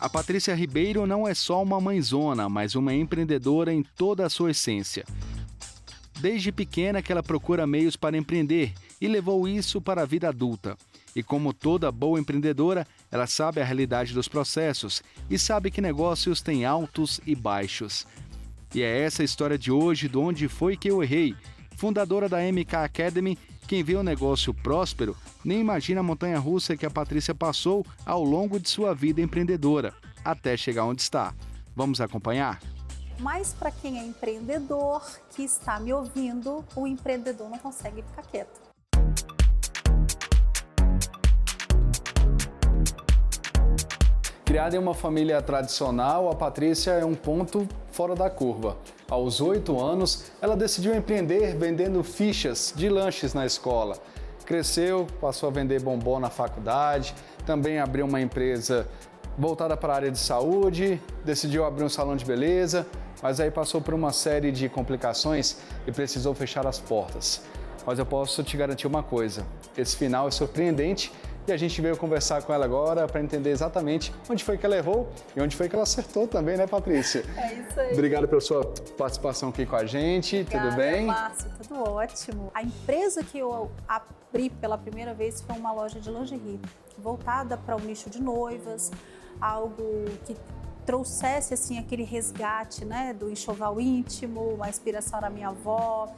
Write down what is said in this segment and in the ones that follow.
A Patrícia Ribeiro não é só uma mãezona, mas uma empreendedora em toda a sua essência. Desde pequena que ela procura meios para empreender e levou isso para a vida adulta. E como toda boa empreendedora, ela sabe a realidade dos processos e sabe que negócios têm altos e baixos. E é essa a história de hoje do Onde Foi Que Eu Errei. Fundadora da MK Academy, quem vê o negócio próspero nem imagina a montanha-russa que a Patrícia passou ao longo de sua vida empreendedora, até chegar onde está. Vamos acompanhar? Mas para quem é empreendedor, que está me ouvindo, o empreendedor não consegue ficar quieto. Criada em uma família tradicional, a Patrícia é um ponto fora da curva. Aos 8 anos, ela decidiu empreender vendendo fichas de lanches na escola. Cresceu, passou a vender bombom na faculdade, também abriu uma empresa voltada para a área de saúde, decidiu abrir um salão de beleza, mas aí passou por uma série de complicações e precisou fechar as portas. Mas eu posso te garantir uma coisa, esse final é surpreendente e a gente veio conversar com ela agora para entender exatamente onde foi que ela errou e onde foi que ela acertou também, né, Patrícia? É isso aí. Obrigado pela sua participação aqui com a gente, Obrigada, tudo bem? Márcio, tudo ótimo. A empresa que eu abri pela primeira vez foi uma loja de lingerie, voltada para o nicho de noivas, algo que trouxesse assim aquele resgate, né, do enxoval íntimo, uma inspiração na minha avó,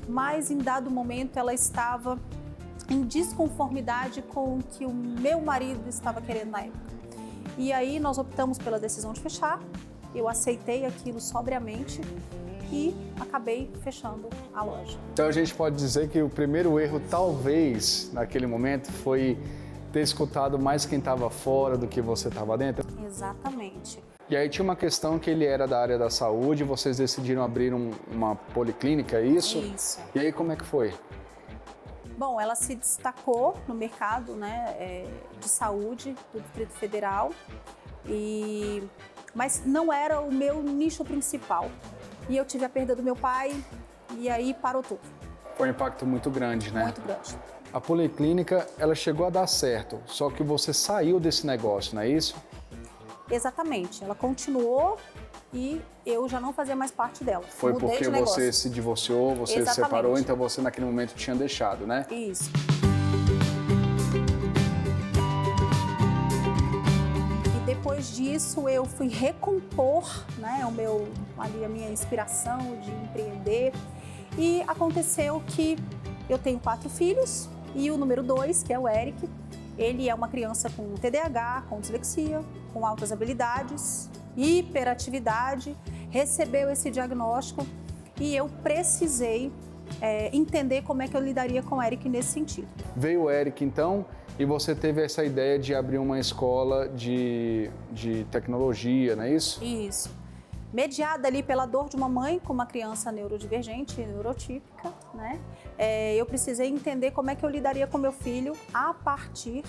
mas em dado momento ela estava em desconformidade com o que o meu marido estava querendo na época. E aí nós optamos pela decisão de fechar, eu aceitei aquilo sobriamente e acabei fechando a loja. Então a gente pode dizer que o primeiro erro, talvez, naquele momento, foi ter escutado mais quem estava fora do que você estava dentro? Exatamente. E aí tinha uma questão que ele era da área da saúde, vocês decidiram abrir uma policlínica, é isso? Isso. E aí como é que foi? Bom, ela se destacou no mercado, né, de saúde do Distrito Federal, mas não era o meu nicho principal. E eu tive a perda do meu pai e aí parou tudo. Foi um impacto muito grande, né? Muito grande. A policlínica, ela chegou a dar certo, só que você saiu desse negócio, não é isso? Exatamente. Ela continuou e eu já não fazia mais parte dela. Foi Mudei porque de negócio. você se divorciou, você se Exatamente. separou, então você naquele momento tinha deixado, né? Isso. E depois disso eu fui recompor, né, a minha inspiração de empreender. E aconteceu que eu tenho 4 filhos e o número 2, que é o Eric, ele é uma criança com TDAH, com dislexia, com altas habilidades, hiperatividade, recebeu esse diagnóstico e eu precisei entender como é que eu lidaria com o Eric nesse sentido. Veio o Eric, então, e você teve essa ideia de abrir uma escola de tecnologia, não é isso? Isso. Mediada ali pela dor de uma mãe com uma criança neurodivergente, neurotípica, né? Eu precisei entender como é que eu lidaria com meu filho a partir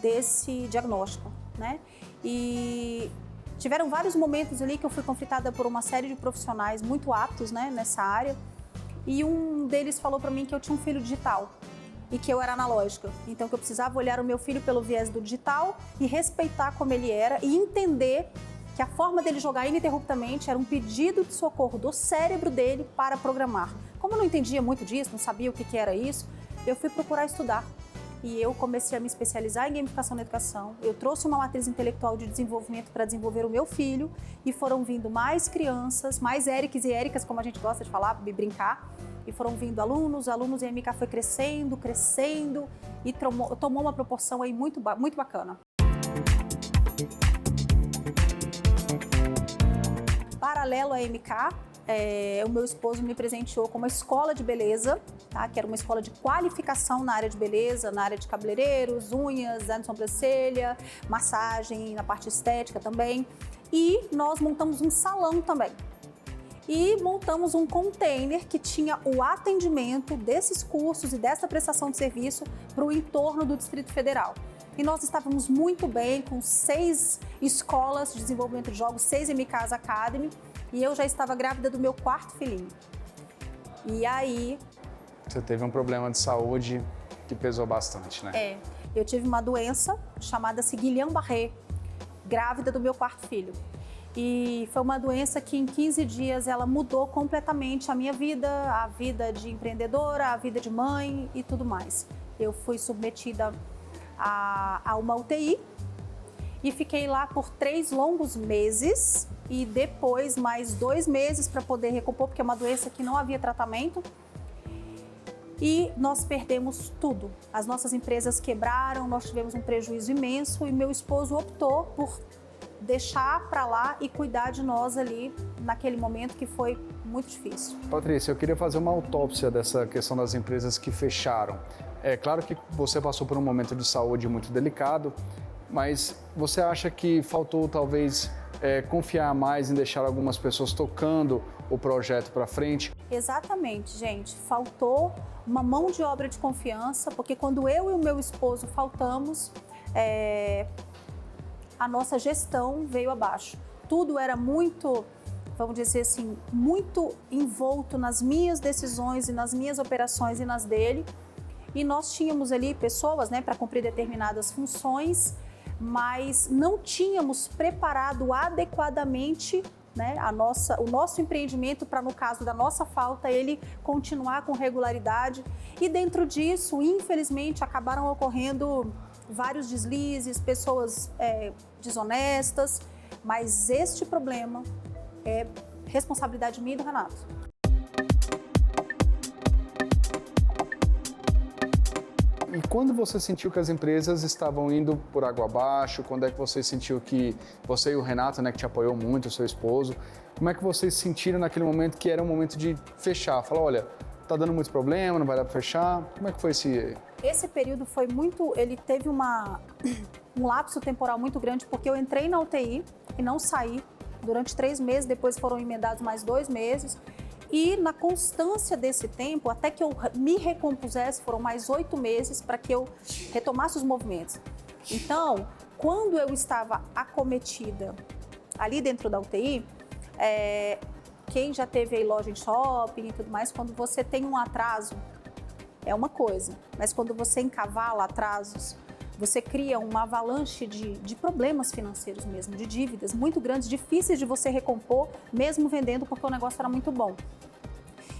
desse diagnóstico, né? E tiveram vários momentos ali que eu fui conflitada por uma série de profissionais muito aptos, né, nessa área. E um deles falou para mim que eu tinha um filho digital e que eu era analógica. Então que eu precisava olhar o meu filho pelo viés do digital e respeitar como ele era e entender que a forma dele jogar ininterruptamente era um pedido de socorro do cérebro dele para programar. Como eu não entendia muito disso, não sabia o que era isso, eu fui procurar estudar. E eu comecei a me especializar em gamificação na educação. Eu trouxe uma matriz intelectual de desenvolvimento para desenvolver o meu filho e foram vindo mais crianças, mais Erics e Éricas, como a gente gosta de falar, de brincar. E foram vindo alunos e a MK foi crescendo e tomou uma proporção aí muito bacana. Paralelo à MK, o meu esposo me presenteou com uma escola de beleza, tá? Que era uma escola de qualificação na área de beleza, na área de cabeleireiros, unhas, design de sobrancelha, massagem, na parte estética também. E nós montamos um salão também. E montamos um container que tinha o atendimento desses cursos e dessa prestação de serviço para o entorno do Distrito Federal. E nós estávamos muito bem com 6 escolas de desenvolvimento de jogos, 6 MKs Academy, e eu já estava grávida do meu 4º filhinho. E aí... Você teve um problema de saúde que pesou bastante, né? Eu tive uma doença chamada Guillain-Barré, grávida do meu quarto filho. E foi uma doença que em 15 dias ela mudou completamente a minha vida, a vida de empreendedora, a vida de mãe e tudo mais. Eu fui submetida a uma UTI e fiquei lá por 3 longos meses e depois mais 2 meses para poder recompor, porque é uma doença que não havia tratamento. E nós perdemos tudo. As nossas empresas quebraram, nós tivemos um prejuízo imenso e meu esposo optou por deixar para lá e cuidar de nós ali naquele momento que foi muito difícil. Patrícia, eu queria fazer uma autópsia dessa questão das empresas que fecharam. É claro que você passou por um momento de saúde muito delicado, mas você acha que faltou talvez confiar mais em deixar algumas pessoas tocando o projeto para frente? Exatamente, gente. Faltou uma mão de obra de confiança, porque quando eu e o meu esposo faltamos, a nossa gestão veio abaixo. Tudo era muito, vamos dizer assim, muito envolto nas minhas decisões e nas minhas operações e nas dele. E nós tínhamos ali pessoas, né, para cumprir determinadas funções, mas não tínhamos preparado adequadamente, né, o nosso empreendimento para, no caso da nossa falta, ele continuar com regularidade. E dentro disso, infelizmente, acabaram ocorrendo vários deslizes, pessoas desonestas, mas este problema é responsabilidade minha e do Renato. E quando você sentiu que as empresas estavam indo por água abaixo, quando é que você sentiu que você e o Renato, né, que te apoiou muito, o seu esposo, como é que vocês sentiram naquele momento que era o momento de fechar? Falar, olha, tá dando muito problema, não vai dar para fechar. Como é que foi Esse período foi muito, ele teve um lapso temporal muito grande, porque eu entrei na UTI e não saí durante 3 meses, depois foram emendados mais 2 meses. E na constância desse tempo, até que eu me recompusesse, foram mais 8 meses para que eu retomasse os movimentos. Então, quando eu estava acometida ali dentro da UTI, quem já teve aí loja de shopping e tudo mais, quando você tem um atraso, é uma coisa. Mas quando você encavala atrasos, você cria uma avalanche de problemas financeiros mesmo, de dívidas muito grandes, difíceis de você recompor, mesmo vendendo, porque o negócio era muito bom.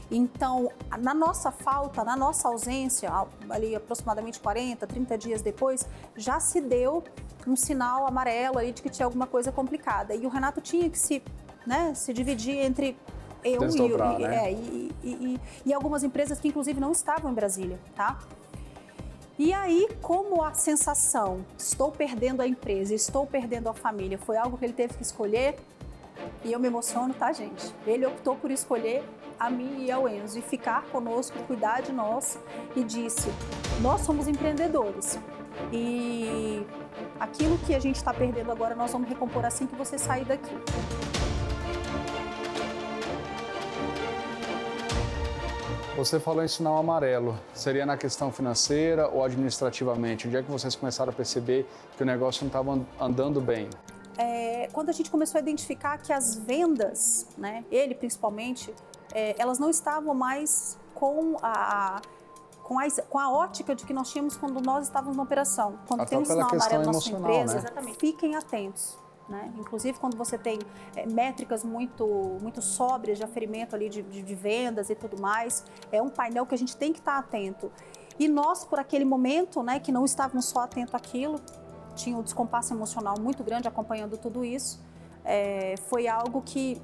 Então, na nossa falta, na nossa ausência, ali aproximadamente 40, 30 dias depois, já se deu um sinal amarelo ali de que tinha alguma coisa complicada. E o Renato tinha que se dividir entre eu e algumas empresas que, inclusive, não estavam em Brasília, tá? E aí, como a sensação, estou perdendo a empresa, estou perdendo a família, foi algo que ele teve que escolher, e eu me emociono, tá, gente? Ele optou por escolher a mim e ao Enzo e ficar conosco, cuidar de nós, e disse, nós somos empreendedores e aquilo que a gente está perdendo agora nós vamos recompor assim que você sair daqui. Você falou em sinal amarelo, seria na questão financeira ou administrativamente? Onde é que vocês começaram a perceber que o negócio não estava andando bem? Quando a gente começou a identificar que as vendas, né, ele principalmente, elas não estavam mais com a ótica de que nós tínhamos quando nós estávamos na operação. Quando tem um sinal amarelo na sua empresa, né? Fiquem atentos. Né? Inclusive, quando você tem métricas muito sóbrias de aferimento ali de vendas e tudo mais, é um painel que a gente tem que estar atento. E nós, por aquele momento, né, que não estávamos só atentos àquilo, tinha um descompasso emocional muito grande acompanhando tudo isso, foi algo que,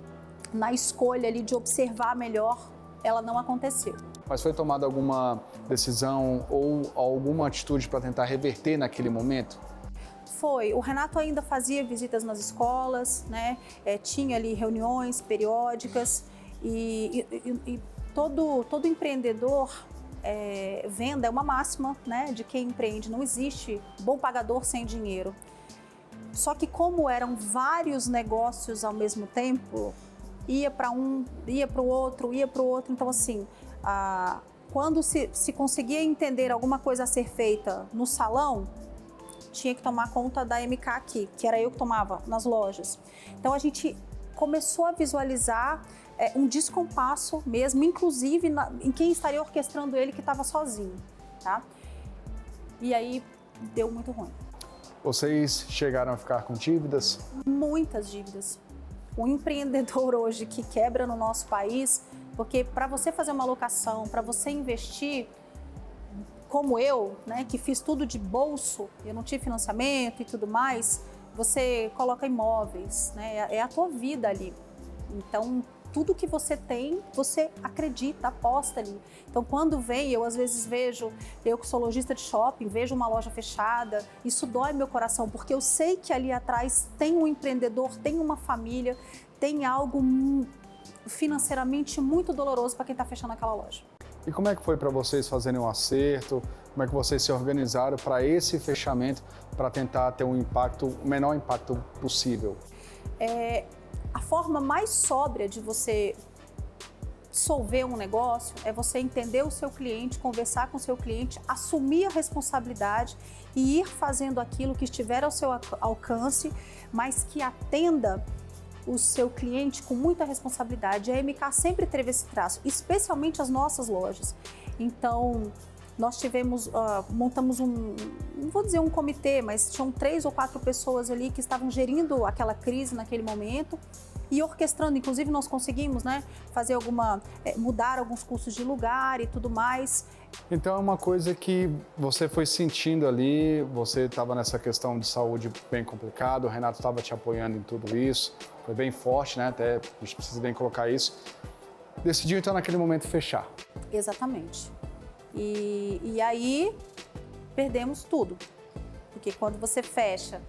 na escolha ali de observar melhor, ela não aconteceu. Mas foi tomada alguma decisão ou alguma atitude para tentar reverter naquele momento? Foi. O Renato ainda fazia visitas nas escolas, né? Tinha ali reuniões periódicas e todo empreendedor, venda é uma máxima, né, de quem empreende. Não existe bom pagador sem dinheiro. Só que como eram vários negócios ao mesmo tempo, ia para um, ia para o outro, então assim, quando se conseguia entender alguma coisa a ser feita no salão, tinha que tomar conta da MK aqui, que era eu que tomava nas lojas. Então a gente começou a visualizar um descompasso mesmo, inclusive em quem estaria orquestrando ele, que estava sozinho, tá? E aí deu muito ruim. Vocês chegaram a ficar com dívidas? Muitas dívidas. O empreendedor hoje que quebra no nosso país, porque para você fazer uma locação, para você investir, como eu, né, que fiz tudo de bolso, eu não tive financiamento e tudo mais, você coloca imóveis, né, é a tua vida ali. Então, tudo que você tem, você acredita, aposta ali. Então, quando vem, eu às vezes vejo, eu que sou lojista de shopping, vejo uma loja fechada, isso dói meu coração, porque eu sei que ali atrás tem um empreendedor, tem uma família, tem algo financeiramente muito doloroso para quem está fechando aquela loja. E como é que foi para vocês fazerem um acerto? Como é que vocês se organizaram para esse fechamento, para tentar ter o menor impacto possível? A forma mais sóbria de você solver um negócio é você entender o seu cliente, conversar com o seu cliente, assumir a responsabilidade e ir fazendo aquilo que estiver ao seu alcance, mas que atenda o seu cliente com muita responsabilidade. A MK sempre teve esse traço, especialmente as nossas lojas. Então, nós montamos não vou dizer um comitê, mas tinham 3 ou 4 pessoas ali que estavam gerindo aquela crise naquele momento e orquestrando. Inclusive, nós conseguimos, né, fazer mudar alguns custos de lugar e tudo mais. Então é uma coisa que você foi sentindo ali, você estava nessa questão de saúde bem complicada, o Renato estava te apoiando em tudo isso, foi bem forte, né, até a gente precisa bem colocar isso. Decidiu então naquele momento fechar. Exatamente. E aí perdemos tudo, porque quando você fecha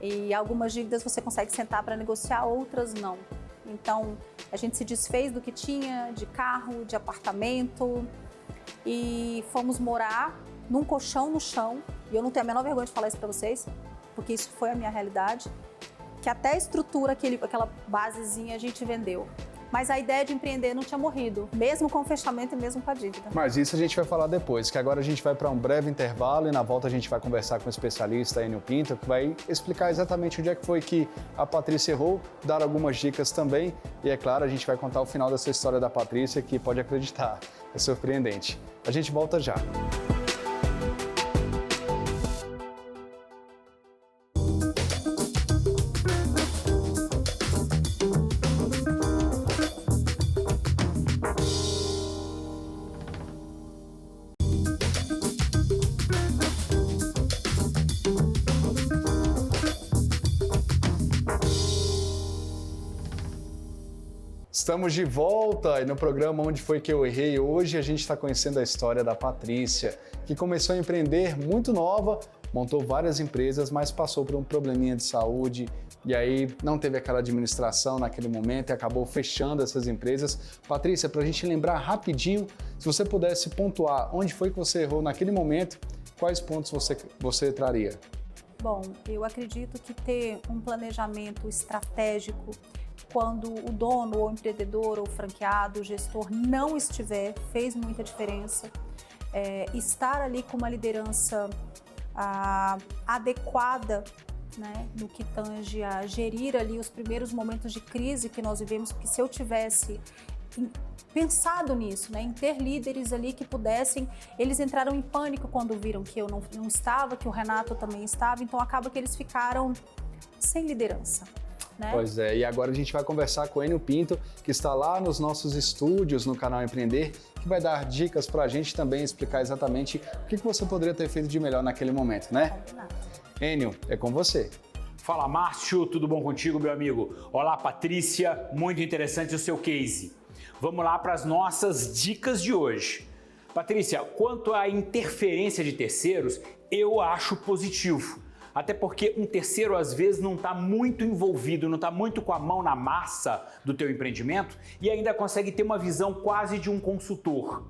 e algumas dívidas você consegue sentar para negociar, outras não. Então a gente se desfez do que tinha de carro, de apartamento e fomos morar num colchão no chão. E eu não tenho a menor vergonha de falar isso para vocês, porque isso foi a minha realidade, que até a estrutura, aquela basezinha a gente vendeu. Mas a ideia de empreender não tinha morrido, mesmo com o fechamento e mesmo com a dívida. Mas isso a gente vai falar depois, que agora a gente vai para um breve intervalo e na volta a gente vai conversar com o especialista Enio Pinto, que vai explicar exatamente onde é que foi que a Patrícia errou, dar algumas dicas também e, é claro, a gente vai contar o final dessa história da Patrícia, que pode acreditar, é surpreendente. A gente volta já. Estamos de volta e no programa Onde Foi Que Eu Errei. Hoje a gente está conhecendo a história da Patrícia, que começou a empreender muito nova, montou várias empresas, mas passou por um probleminha de saúde e aí não teve aquela administração naquele momento e acabou fechando essas empresas. Patrícia, para a gente lembrar rapidinho, se você pudesse pontuar onde foi que você errou naquele momento, quais pontos você traria? Bom, eu acredito que ter um planejamento estratégico quando o dono, ou empreendedor, ou franqueado, o gestor não estiver, fez muita diferença. Estar ali com uma liderança adequada, né, no que tange a gerir ali os primeiros momentos de crise que nós vivemos, porque se eu tivesse pensado nisso, né, em ter líderes ali que pudessem, eles entraram em pânico quando viram que eu não estava, que o Renato também estava, então acaba que eles ficaram sem liderança. Né? Pois é, e agora a gente vai conversar com o Enio Pinto, que está lá nos nossos estúdios no canal Empreender, que vai dar dicas para a gente também, explicar exatamente o que você poderia ter feito de melhor naquele momento, né? Enio, é com você. Fala, Márcio, tudo bom contigo, meu amigo? Olá, Patrícia, muito interessante o seu case. Vamos lá para as nossas dicas de hoje. Patrícia, quanto à interferência de terceiros, eu acho positivo. Até porque um terceiro, às vezes, não está muito envolvido, não está muito com a mão na massa do teu empreendimento e ainda consegue ter uma visão quase de um consultor.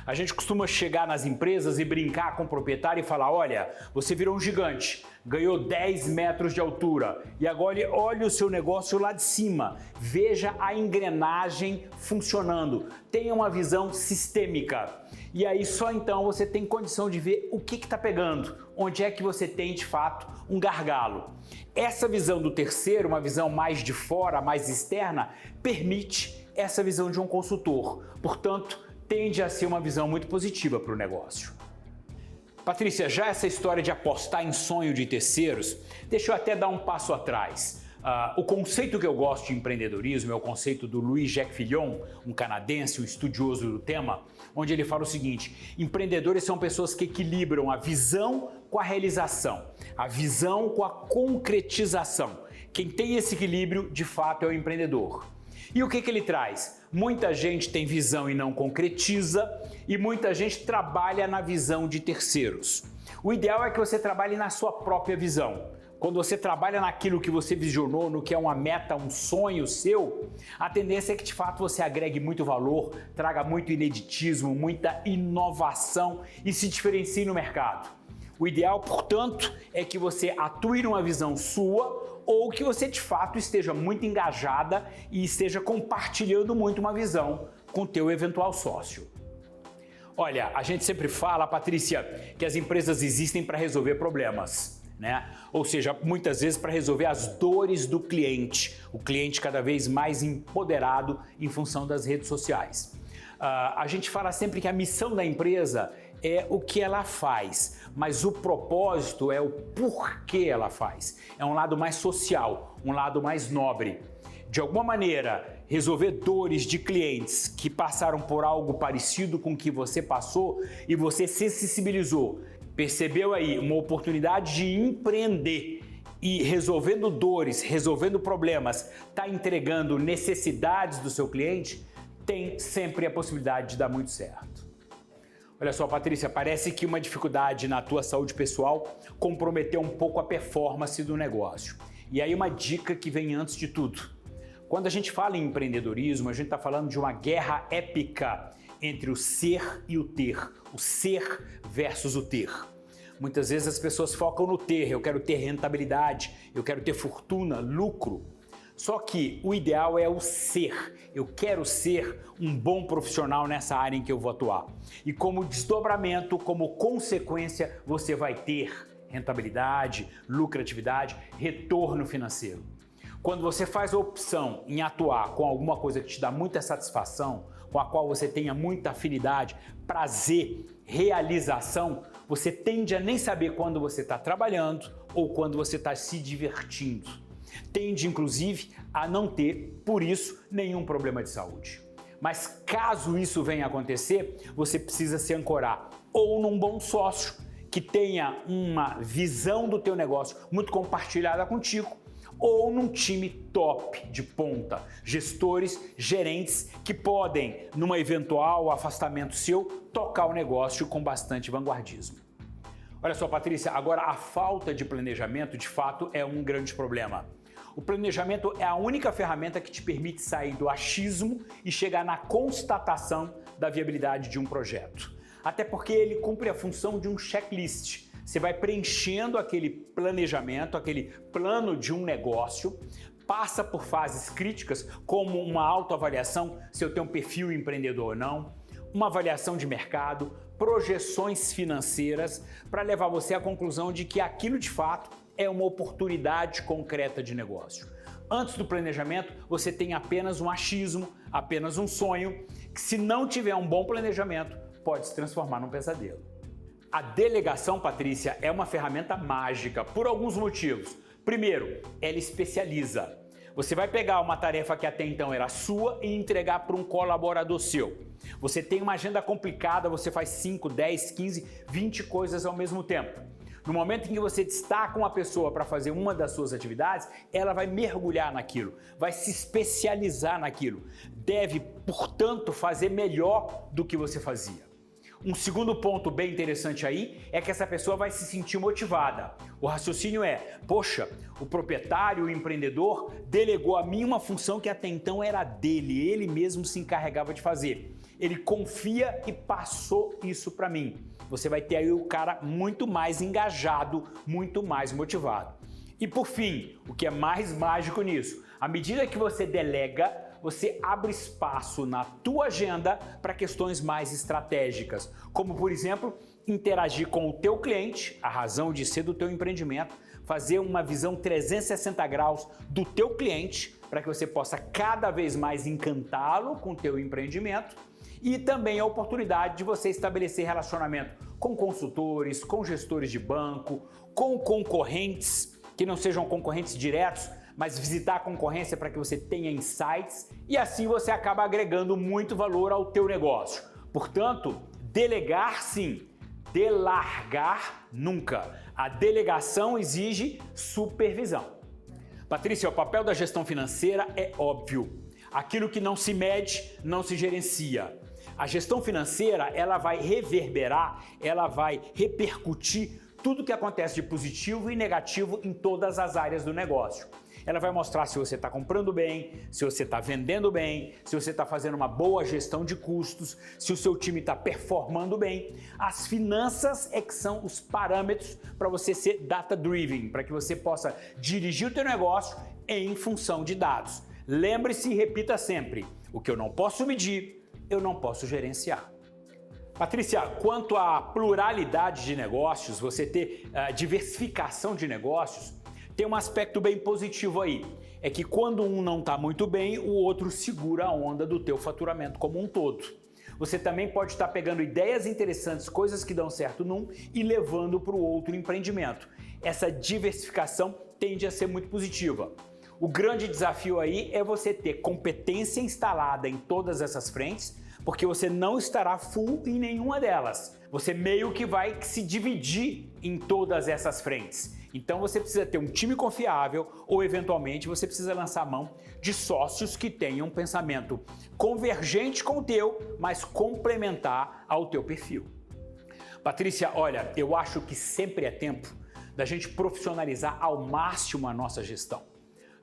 A gente costuma chegar nas empresas e brincar com o proprietário e falar, olha, você virou um gigante, ganhou 10 metros de altura e agora olha o seu negócio lá de cima, veja a engrenagem funcionando, tenha uma visão sistêmica. E aí só então você tem condição de ver o que está pegando, onde é que você tem de fato um gargalo. Essa visão do terceiro, uma visão mais de fora, mais externa, permite essa visão de um consultor. Portanto, tende a ser uma visão muito positiva para o negócio. Patrícia, já essa história de apostar em sonho de terceiros, deixa eu até dar um passo atrás. O conceito que eu gosto de empreendedorismo é o conceito do Louis-Jacques Fillon, um canadense, um estudioso do tema, onde ele fala o seguinte: empreendedores são pessoas que equilibram a visão com a realização, a visão com a concretização. Quem tem esse equilíbrio, de fato, é o empreendedor. E o que ele traz? Muita gente tem visão e não concretiza, e muita gente trabalha na visão de terceiros. O ideal é que você trabalhe na sua própria visão. Quando você trabalha naquilo que você visionou, no que é uma meta, um sonho seu, a tendência é que de fato você agregue muito valor, traga muito ineditismo, muita inovação e se diferencie no mercado. O ideal, portanto, é que você atue numa visão sua ou que você de fato esteja muito engajada e esteja compartilhando muito uma visão com o teu eventual sócio. Olha, a gente sempre fala, Patrícia, que as empresas existem para resolver problemas, né? Ou seja, muitas vezes para resolver as dores do cliente, o cliente cada vez mais empoderado em função das redes sociais. A gente fala sempre que a missão da empresa é o que ela faz, mas o propósito é o porquê ela faz. É um lado mais social, um lado mais nobre. De alguma maneira, resolver dores de clientes que passaram por algo parecido com o que você passou e você se sensibilizou, percebeu aí uma oportunidade de empreender e resolvendo dores, resolvendo problemas, está entregando necessidades do seu cliente, tem sempre a possibilidade de dar muito certo. Olha só, Patrícia, parece que uma dificuldade na tua saúde pessoal comprometeu um pouco a performance do negócio. E aí uma dica que vem antes de tudo. Quando a gente fala em empreendedorismo, a gente está falando de uma guerra épica entre o ser e o ter, o ser versus o ter. Muitas vezes as pessoas focam no ter, eu quero ter rentabilidade, eu quero ter fortuna, lucro. Só que o ideal é o ser. Eu quero ser um bom profissional nessa área em que eu vou atuar. E como desdobramento, como consequência, você vai ter rentabilidade, lucratividade, retorno financeiro. Quando você faz a opção em atuar com alguma coisa que te dá muita satisfação, com a qual você tenha muita afinidade, prazer, realização, você tende a nem saber quando você está trabalhando ou quando você está se divertindo. Tende, inclusive, a não ter, por isso, nenhum problema de saúde. Mas caso isso venha a acontecer, você precisa se ancorar ou num bom sócio que tenha uma visão do teu negócio muito compartilhada contigo, ou num time top de ponta, gestores, gerentes que podem, num eventual afastamento seu, tocar o negócio com bastante vanguardismo. Olha só, Patrícia, agora a falta de planejamento de fato é um grande problema. O planejamento é a única ferramenta que te permite sair do achismo e chegar na constatação da viabilidade de um projeto. Até porque ele cumpre a função de um checklist. Você vai preenchendo aquele planejamento, aquele plano de um negócio, passa por fases críticas, como uma autoavaliação, se eu tenho um perfil empreendedor ou não, uma avaliação de mercado, projeções financeiras, para levar você à conclusão de que aquilo de fato é uma oportunidade concreta de negócio. Antes do planejamento, você tem apenas um achismo, apenas um sonho, que se não tiver um bom planejamento, pode se transformar num pesadelo. A delegação, Patrícia, é uma ferramenta mágica por alguns motivos. Primeiro, ela especializa. Você vai pegar uma tarefa que até então era sua e entregar para um colaborador seu. Você tem uma agenda complicada, você faz 5, 10, 15, 20 coisas ao mesmo tempo. No momento em que você destaca uma pessoa para fazer uma das suas atividades, ela vai mergulhar naquilo, vai se especializar naquilo. Deve, portanto, fazer melhor do que você fazia. Um segundo ponto bem interessante aí é que essa pessoa vai se sentir motivada. O raciocínio é, poxa, o proprietário, o empreendedor, delegou a mim uma função que até então era dele, ele mesmo se encarregava de fazer. Ele confia e passou isso para mim. Você vai ter aí o cara muito mais engajado, muito mais motivado. E por fim, o que é mais mágico nisso, à medida que você delega, você abre espaço na tua agenda para questões mais estratégicas, como por exemplo, interagir com o teu cliente, a razão de ser do teu empreendimento, fazer uma visão 360 graus do teu cliente, para que você possa cada vez mais encantá-lo com o teu empreendimento, e também a oportunidade de você estabelecer relacionamento com consultores, com gestores de banco, com concorrentes, que não sejam concorrentes diretos, mas visitar a concorrência para que você tenha insights e assim você acaba agregando muito valor ao teu negócio. Portanto, delegar sim, delargar nunca. A delegação exige supervisão. Patrícia, o papel da gestão financeira é óbvio. Aquilo que não se mede, não se gerencia. A gestão financeira, ela vai reverberar, ela vai repercutir tudo que acontece de positivo e negativo em todas as áreas do negócio. Ela vai mostrar se você está comprando bem, se você está vendendo bem, se você está fazendo uma boa gestão de custos, se o seu time está performando bem. As finanças é que são os parâmetros para você ser data-driven, para que você possa dirigir o teu negócio em função de dados. Lembre-se e repita sempre, o que eu não posso medir, eu não posso gerenciar. Patrícia, quanto à pluralidade de negócios, você ter diversificação de negócios, tem um aspecto bem positivo aí. É que quando um não está muito bem, o outro segura a onda do teu faturamento como um todo. Você também pode estar pegando ideias interessantes, coisas que dão certo num e levando para o outro empreendimento. Essa diversificação tende a ser muito positiva. O grande desafio aí é você ter competência instalada em todas essas frentes, porque você não estará full em nenhuma delas. Você meio que vai se dividir em todas essas frentes. Então você precisa ter um time confiável ou eventualmente você precisa lançar mão de sócios que tenham um pensamento convergente com o teu, mas complementar ao teu perfil. Patrícia, olha, eu acho que sempre é tempo da gente profissionalizar ao máximo a nossa gestão.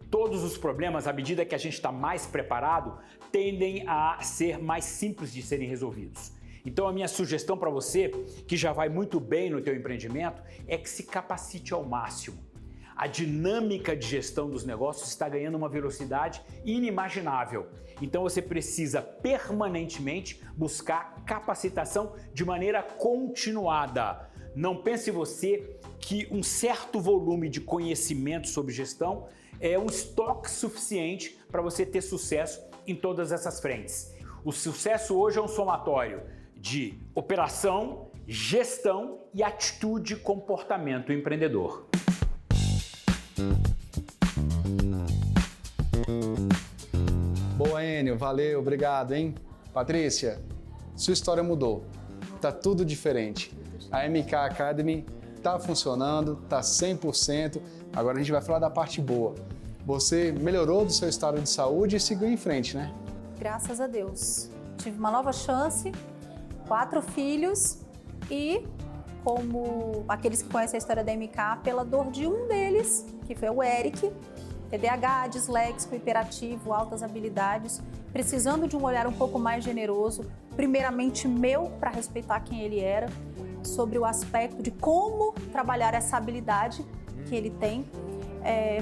Todos os problemas, à medida que a gente está mais preparado, tendem a ser mais simples de serem resolvidos. Então a minha sugestão para você, que já vai muito bem no teu empreendimento, é que se capacite ao máximo. A dinâmica de gestão dos negócios está ganhando uma velocidade inimaginável. Então você precisa permanentemente buscar capacitação de maneira continuada. Não pense você que um certo volume de conhecimento sobre gestão é um estoque suficiente para você ter sucesso em todas essas frentes. O sucesso hoje é um somatório de operação, gestão e atitude e comportamento empreendedor. Boa, Enio, valeu, obrigado, hein? Patrícia, sua história mudou, tá tudo diferente. A MK Academy tá funcionando, tá 100%, agora a gente vai falar da parte boa. Você melhorou do seu estado de saúde e seguiu em frente, né? Graças a Deus. Tive uma nova chance, 4 filhos e, como aqueles que conhecem a história da MK, pela dor de um deles, que foi o Eric, TDAH, disléxico, hiperativo, altas habilidades, precisando de um olhar um pouco mais generoso, primeiramente meu, para respeitar quem ele era, sobre o aspecto de como trabalhar essa habilidade que ele tem.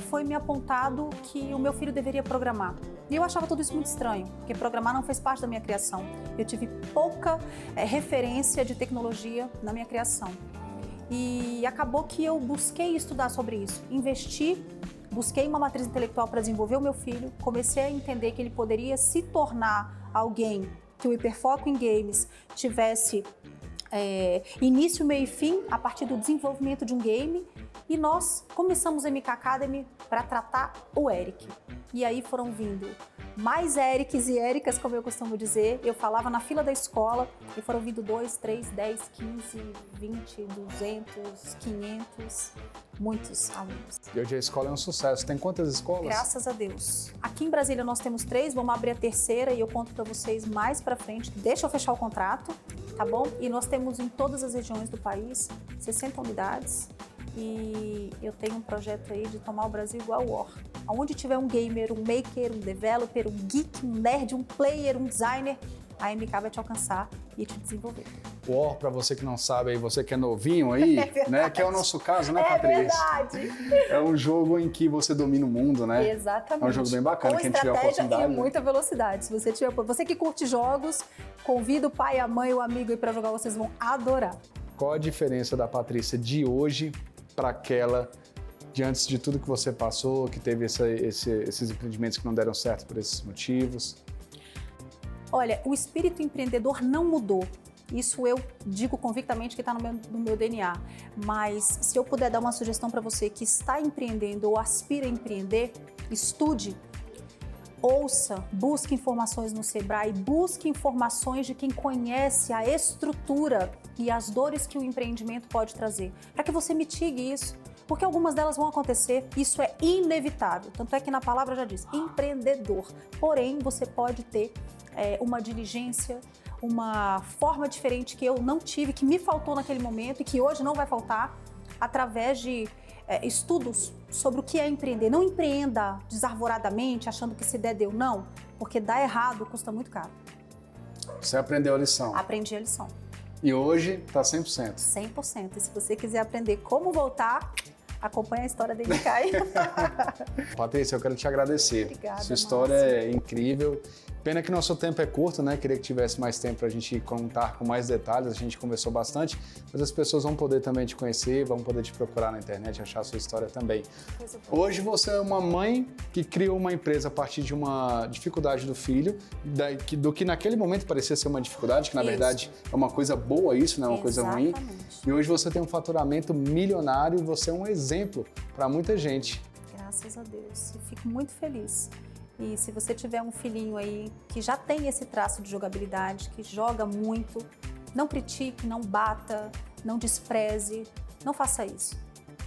Foi me apontado que o meu filho deveria programar. E eu achava tudo isso muito estranho, porque programar não fez parte da minha criação. Eu tive pouca referência de tecnologia na minha criação. E acabou que eu busquei estudar sobre isso, investi, busquei uma matriz intelectual para desenvolver o meu filho, comecei a entender que ele poderia se tornar alguém que o hiperfoco em games tivesse início, meio e fim a partir do desenvolvimento de um game. E nós começamos a MK Academy para tratar o Eric. E aí foram vindo mais Erics e Ericas, como eu costumo dizer. Eu falava na fila da escola e foram vindo 2, 3, 10, 15, 20, 200, 500, muitos alunos. E hoje a escola é um sucesso. Tem quantas escolas? Graças a Deus. Aqui em Brasília nós temos 3, vamos abrir a terceira e eu conto para vocês mais para frente. Deixa eu fechar o contrato, tá bom? E nós temos em todas as regiões do país 60 unidades. E eu tenho um projeto aí de tomar o Brasil igual o War. Onde tiver um gamer, um maker, um developer, um geek, um nerd, um player, um designer, a MK vai te alcançar e te desenvolver. War, para você que não sabe, aí, você que é novinho aí, né? Que é o nosso caso, né, Patrícia? Verdade! É um jogo em que você domina o mundo, né? Exatamente. É um jogo bem bacana, com quem tiver a oportunidade. E muita velocidade. Se você que curte jogos, convida o pai, a mãe, o amigo aí para jogar, vocês vão adorar. Qual a diferença da Patrícia de hoje para aquela de antes de tudo que você passou, que teve esses empreendimentos que não deram certo por esses motivos? Olha, o espírito empreendedor não mudou. Isso eu digo convictamente que está no meu DNA. Mas se eu puder dar uma sugestão para você que está empreendendo ou aspira a empreender, estude, ouça, busque informações no Sebrae, busque informações de quem conhece a estrutura e as dores que o empreendimento pode trazer, para que você mitigue isso. Porque algumas delas vão acontecer, isso é inevitável. Tanto é que na palavra já diz, empreendedor. Porém, você pode ter uma diligência, uma forma diferente que eu não tive, que me faltou naquele momento e que hoje não vai faltar, através de estudos sobre o que é empreender. Não empreenda desarvoradamente, achando que se der, deu. Não, porque dar errado custa muito caro. Você aprendeu a lição. Aprendi a lição. E hoje está 100%. 100%. E se você quiser aprender como voltar, acompanha a história dele, Caio. Patrícia, eu quero te agradecer. Obrigada, Sua história é incrível. Pena que nosso tempo é curto, né? Queria que tivesse mais tempo para a gente contar com mais detalhes. A gente conversou bastante, mas as pessoas vão poder também te conhecer, vão poder te procurar na internet, achar a sua história também. Hoje você é uma mãe que criou uma empresa a partir de uma dificuldade do filho, do que naquele momento parecia ser uma dificuldade, que na verdade é uma coisa boa isso, não é uma coisa ruim. E hoje você tem um faturamento milionário e você é um exemplo para muita gente. Graças a Deus. Eu fico muito feliz. E se você tiver um filhinho aí que já tem esse traço de jogabilidade, que joga muito, não critique, não bata, não despreze, não faça isso.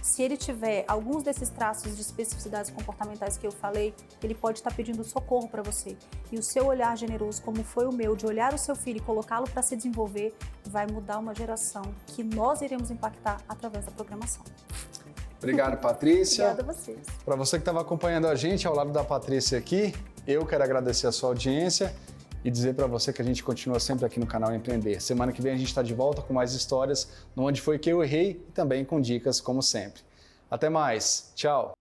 Se ele tiver alguns desses traços de especificidades comportamentais que eu falei, ele pode estar pedindo socorro para você. E o seu olhar generoso, como foi o meu, de olhar o seu filho e colocá-lo para se desenvolver, vai mudar uma geração que nós iremos impactar através da programação. Obrigado, Patrícia. Obrigada a vocês. Para você que estava acompanhando a gente ao lado da Patrícia aqui, eu quero agradecer a sua audiência e dizer para você que a gente continua sempre aqui no canal Empreender. Semana que vem a gente está de volta com mais histórias no Onde Foi Que Eu Errei e também com dicas como sempre. Até mais. Tchau.